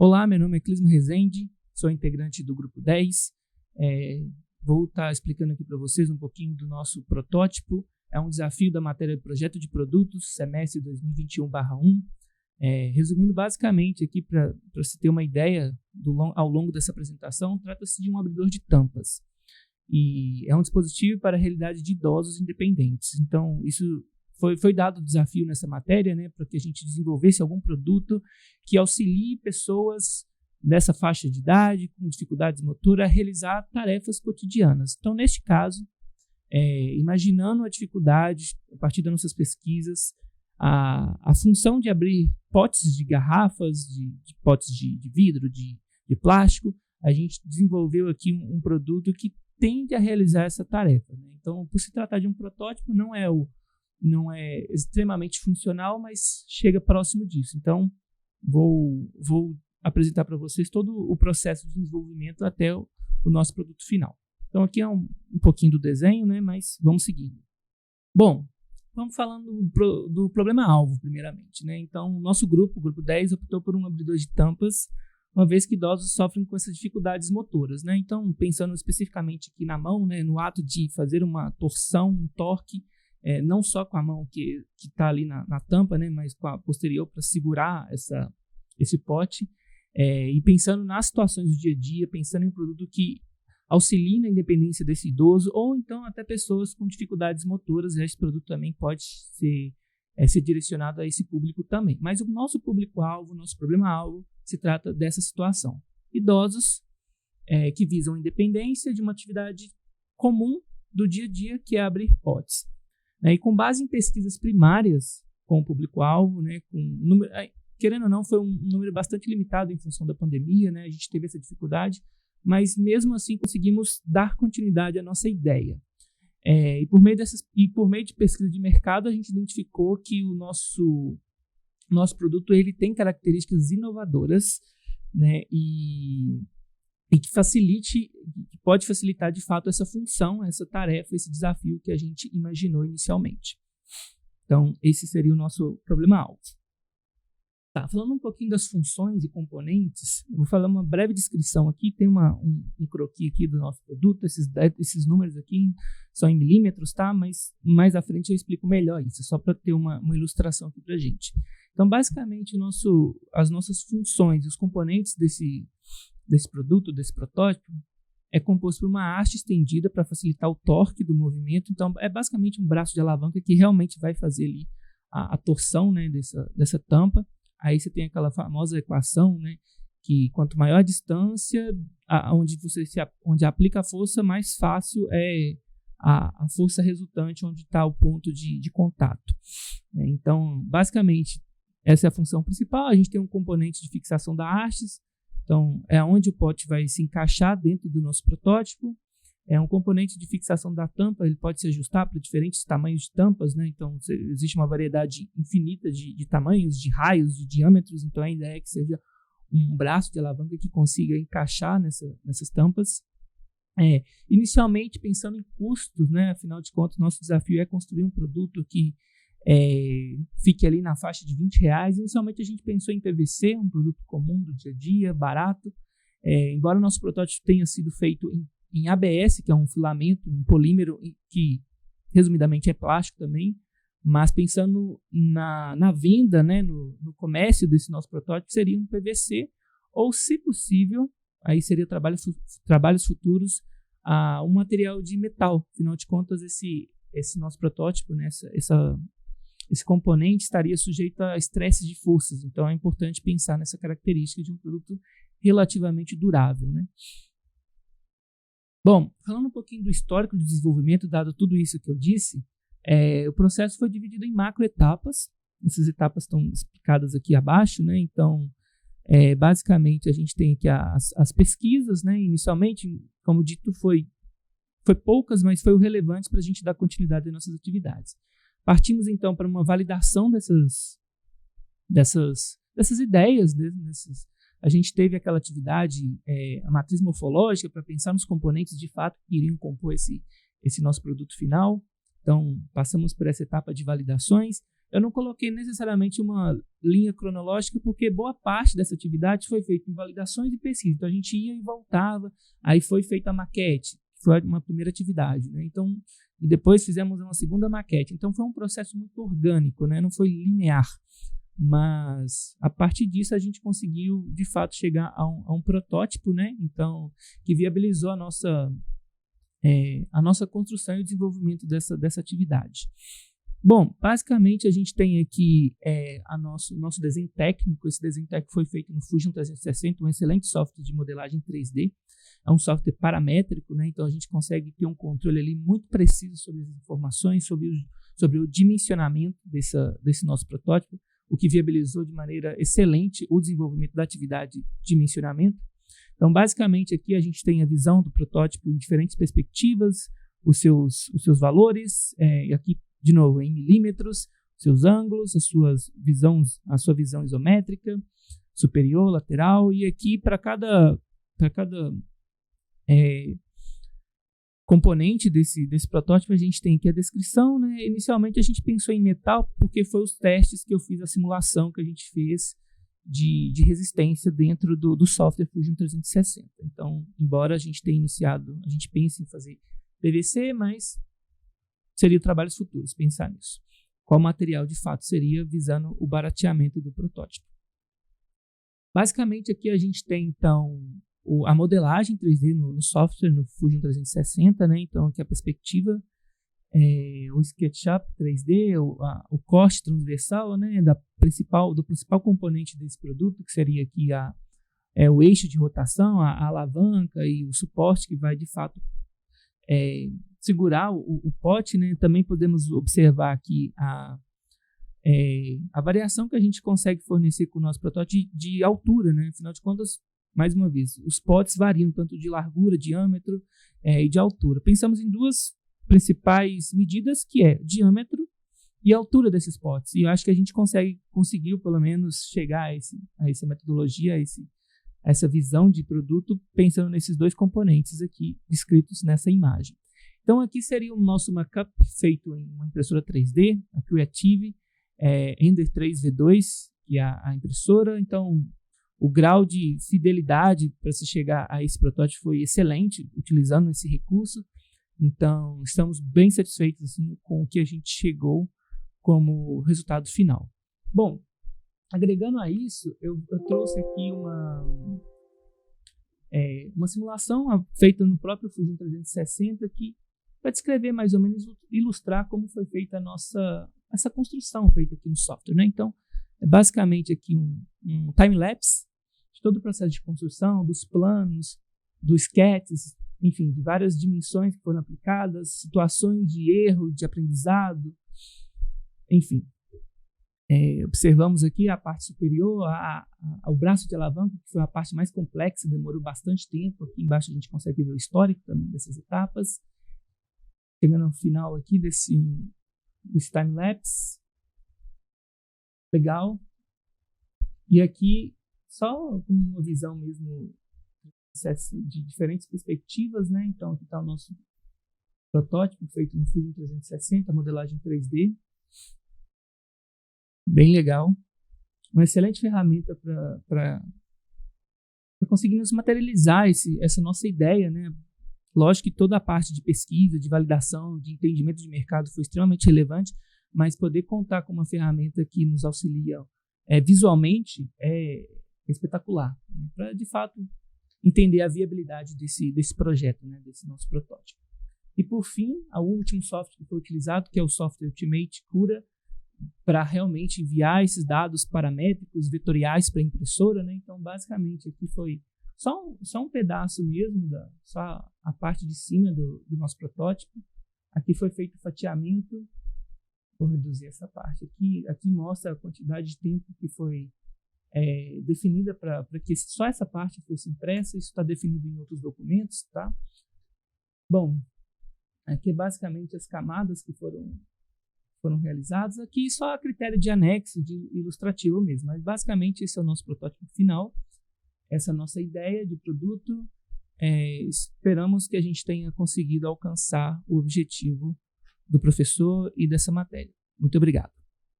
Olá, meu nome é Clisma Rezende, sou integrante do Grupo 10. Vou estar explicando aqui para vocês um pouquinho do nosso protótipo. É um desafio da matéria de projeto de produtos, semestre 2021/1. Resumindo basicamente aqui para você ter uma ideia ao longo dessa apresentação, trata-se de um abridor de tampas. E é um dispositivo para a realidade de idosos independentes. Então, isso foi dado o desafio nessa matéria, né, para que a gente desenvolvesse algum produto que auxilie pessoas nessa faixa de idade, com dificuldades motoras, a realizar tarefas cotidianas. Então, neste caso, imaginando a dificuldade, a partir das nossas pesquisas, a função de abrir potes de garrafas, de potes de vidro, de plástico, a gente desenvolveu aqui um produto que tende a realizar essa tarefa, né? Então, por se tratar de um protótipo, não é extremamente funcional, mas chega próximo disso. Então, vou apresentar para vocês todo o processo de desenvolvimento até o nosso produto final. Então, aqui é um pouquinho do desenho, né, mas vamos seguindo. Bom, vamos falando do problema-alvo, primeiramente, né? Então, o nosso grupo, o Grupo 10, optou por um abridor de tampas, uma vez que idosos sofrem com essas dificuldades motoras, né? Então, pensando especificamente aqui na mão, né, no ato de fazer uma torção, um torque, não só com a mão que está ali na tampa, né, mas com a posterior para segurar esse pote, e pensando nas situações do dia a dia, pensando em um produto que auxilie na independência desse idoso, ou então até pessoas com dificuldades motoras, esse produto também pode ser direcionado a esse público também. Mas o nosso público-alvo, o nosso problema-alvo, se trata dessa situação. Idosos que visam independência de uma atividade comum do dia a dia, que é abrir potes. E com base em pesquisas primárias com o público-alvo, né, querendo ou não, foi um número bastante limitado em função da pandemia, né, a gente teve essa dificuldade, mas mesmo assim conseguimos dar continuidade à nossa ideia. E por meio de pesquisa de mercado, a gente identificou que o nosso produto ele tem características inovadoras, né, e que pode facilitar de fato essa função, essa tarefa, esse desafio que a gente imaginou inicialmente. Então, esse seria o nosso problema-alvo. Tá, falando um pouquinho das funções e componentes, eu vou falar uma breve descrição aqui. Tem um croquis aqui do nosso produto. Esses números aqui são em milímetros, tá? Mas mais à frente eu explico melhor isso, só para ter uma ilustração aqui para a gente. Então, basicamente, as nossas funções e os componentes desse produto, desse protótipo, é composto por uma haste estendida para facilitar o torque do movimento. Então, é basicamente um braço de alavanca que realmente vai fazer ali a torção, né, dessa tampa. Aí você tem aquela famosa equação, né, que quanto maior a distância onde aplica a força, mais fácil é a força resultante onde está o ponto de contato. Então, basicamente, essa é a função principal. A gente tem um componente de fixação da haste. Então, é onde o pote vai se encaixar dentro do nosso protótipo. É um componente de fixação da tampa, ele pode se ajustar para diferentes tamanhos de tampas, né? Então, existe uma variedade infinita de tamanhos, de raios, de diâmetros. Então, a ideia é que seja um braço de alavanca que consiga encaixar nessas tampas. Inicialmente, pensando em custos, né? Afinal de contas, nosso desafio é construir um produto que fique ali na faixa de R$20. Inicialmente a gente pensou em PVC, um produto comum do dia a dia, barato, embora o nosso protótipo tenha sido feito em ABS, que é um filamento, um polímero que resumidamente é plástico também, mas pensando na venda, né, no comércio desse nosso protótipo, seria um PVC, ou se possível, aí seria trabalhos futuros, um material de metal. Afinal de contas, esse nosso protótipo, né, esse componente estaria sujeito a estresses de forças, então é importante pensar nessa característica de um produto relativamente durável, né? Bom, falando um pouquinho do histórico de desenvolvimento, dado tudo isso que eu disse, o processo foi dividido em macroetapas. Essas etapas estão explicadas aqui abaixo, né? Então, basicamente, a gente tem aqui as pesquisas, né? Inicialmente, como dito, foi poucas, mas foi o relevante para a gente dar continuidade às nossas atividades. Partimos, então, para uma validação dessas ideias, a gente teve aquela atividade, a matriz morfológica, para pensar nos componentes de fato que iriam compor esse nosso produto final. Então, passamos por essa etapa de validações. Eu não coloquei necessariamente uma linha cronológica, porque boa parte dessa atividade foi feita em validações e pesquisa. Então, a gente ia e voltava, aí foi feita a maquete, que foi uma primeira atividade, né? Então, e depois fizemos uma segunda maquete. Então, foi um processo muito orgânico, né? Não foi linear. Mas, a partir disso, a gente conseguiu, de fato, chegar a um protótipo, né? Então, que viabilizou a nossa construção e o desenvolvimento dessa atividade. Bom, basicamente a gente tem aqui nosso desenho técnico. Esse desenho técnico foi feito no Fusion 360, um excelente software de modelagem 3D. É um software paramétrico, né? Então a gente consegue ter um controle ali muito preciso sobre as informações, sobre o dimensionamento desse nosso protótipo, o que viabilizou de maneira excelente o desenvolvimento da atividade de dimensionamento. Então, basicamente, aqui a gente tem a visão do protótipo em diferentes perspectivas, os seus valores, e aqui, de novo, em milímetros, seus ângulos, a sua visão isométrica, superior, lateral, e aqui para cada componente desse protótipo a gente tem aqui a descrição, né? Inicialmente a gente pensou em metal porque foi os testes que eu fiz, a simulação que a gente fez de resistência dentro do software Fusion 360. Então, embora a gente tenha iniciado, a gente pense em fazer PVC, mas seria trabalhos futuros pensar nisso. Qual material de fato seria, visando o barateamento do protótipo. Basicamente aqui a gente tem então a modelagem 3D no software, no Fusion 360, né? Então aqui a perspectiva, o SketchUp 3D, o corte transversal, né? Do principal componente desse produto, que seria aqui o eixo de rotação, a alavanca e o suporte que vai de fato segurar o pote, né? Também podemos observar aqui a variação que a gente consegue fornecer com o nosso protótipo de altura, né? Afinal de contas, mais uma vez, os potes variam tanto de largura, diâmetro e de altura. Pensamos em duas principais medidas, que é diâmetro e altura desses potes. E eu acho que a gente conseguiu pelo menos chegar a essa metodologia, a essa visão de produto, pensando nesses dois componentes aqui descritos nessa imagem. Então aqui seria o nosso markup feito em uma impressora 3D, a Creative Ender 3 V2, que é a impressora. Então o grau de fidelidade para se chegar a esse protótipo foi excelente, utilizando esse recurso. Então, estamos bem satisfeitos assim, com o que a gente chegou como resultado final. Bom, agregando a isso, eu trouxe aqui uma simulação feita no próprio Fusion 360 aqui, para descrever mais ou menos, ilustrar como foi feita essa construção feita aqui no software, né? Então, é basicamente aqui um time-lapse de todo o processo de construção, dos planos, dos sketches, enfim, de várias dimensões que foram aplicadas, situações de erro, de aprendizado, enfim. Observamos aqui a parte superior, o braço de alavanca, que foi a parte mais complexa, demorou bastante tempo. Aqui embaixo a gente consegue ver o histórico também dessas etapas. Chegando ao final aqui desse time-lapse. Legal. E aqui, só com uma visão mesmo de diferentes perspectivas, né? Então, aqui está o nosso protótipo feito no Fusion 360, modelagem 3D. Bem legal. Uma excelente ferramenta para conseguirmos materializar essa nossa ideia, né? Lógico que toda a parte de pesquisa, de validação, de entendimento de mercado foi extremamente relevante, mas poder contar com uma ferramenta que nos auxilia visualmente é espetacular, né? Para, de fato, entender a viabilidade desse projeto, né? Desse nosso protótipo. E, por fim, o último software que foi utilizado, que é o software Ultimate Cura, para realmente enviar esses dados paramétricos, vetoriais para a impressora, né? Então, basicamente, aqui foi só um pedaço mesmo, só a parte de cima do nosso protótipo. Aqui foi feito o fatiamento. Vou reduzir essa parte aqui. Aqui mostra a quantidade de tempo que foi definida para que só essa parte fosse impressa. Isso está definido em outros documentos, tá? Bom, aqui basicamente as camadas que foram realizadas. Aqui só a critério de anexo, de ilustrativo mesmo. Mas basicamente esse é o nosso protótipo final. Essa é a nossa ideia de produto. Esperamos que a gente tenha conseguido alcançar o objetivo do professor e dessa matéria. Muito obrigado.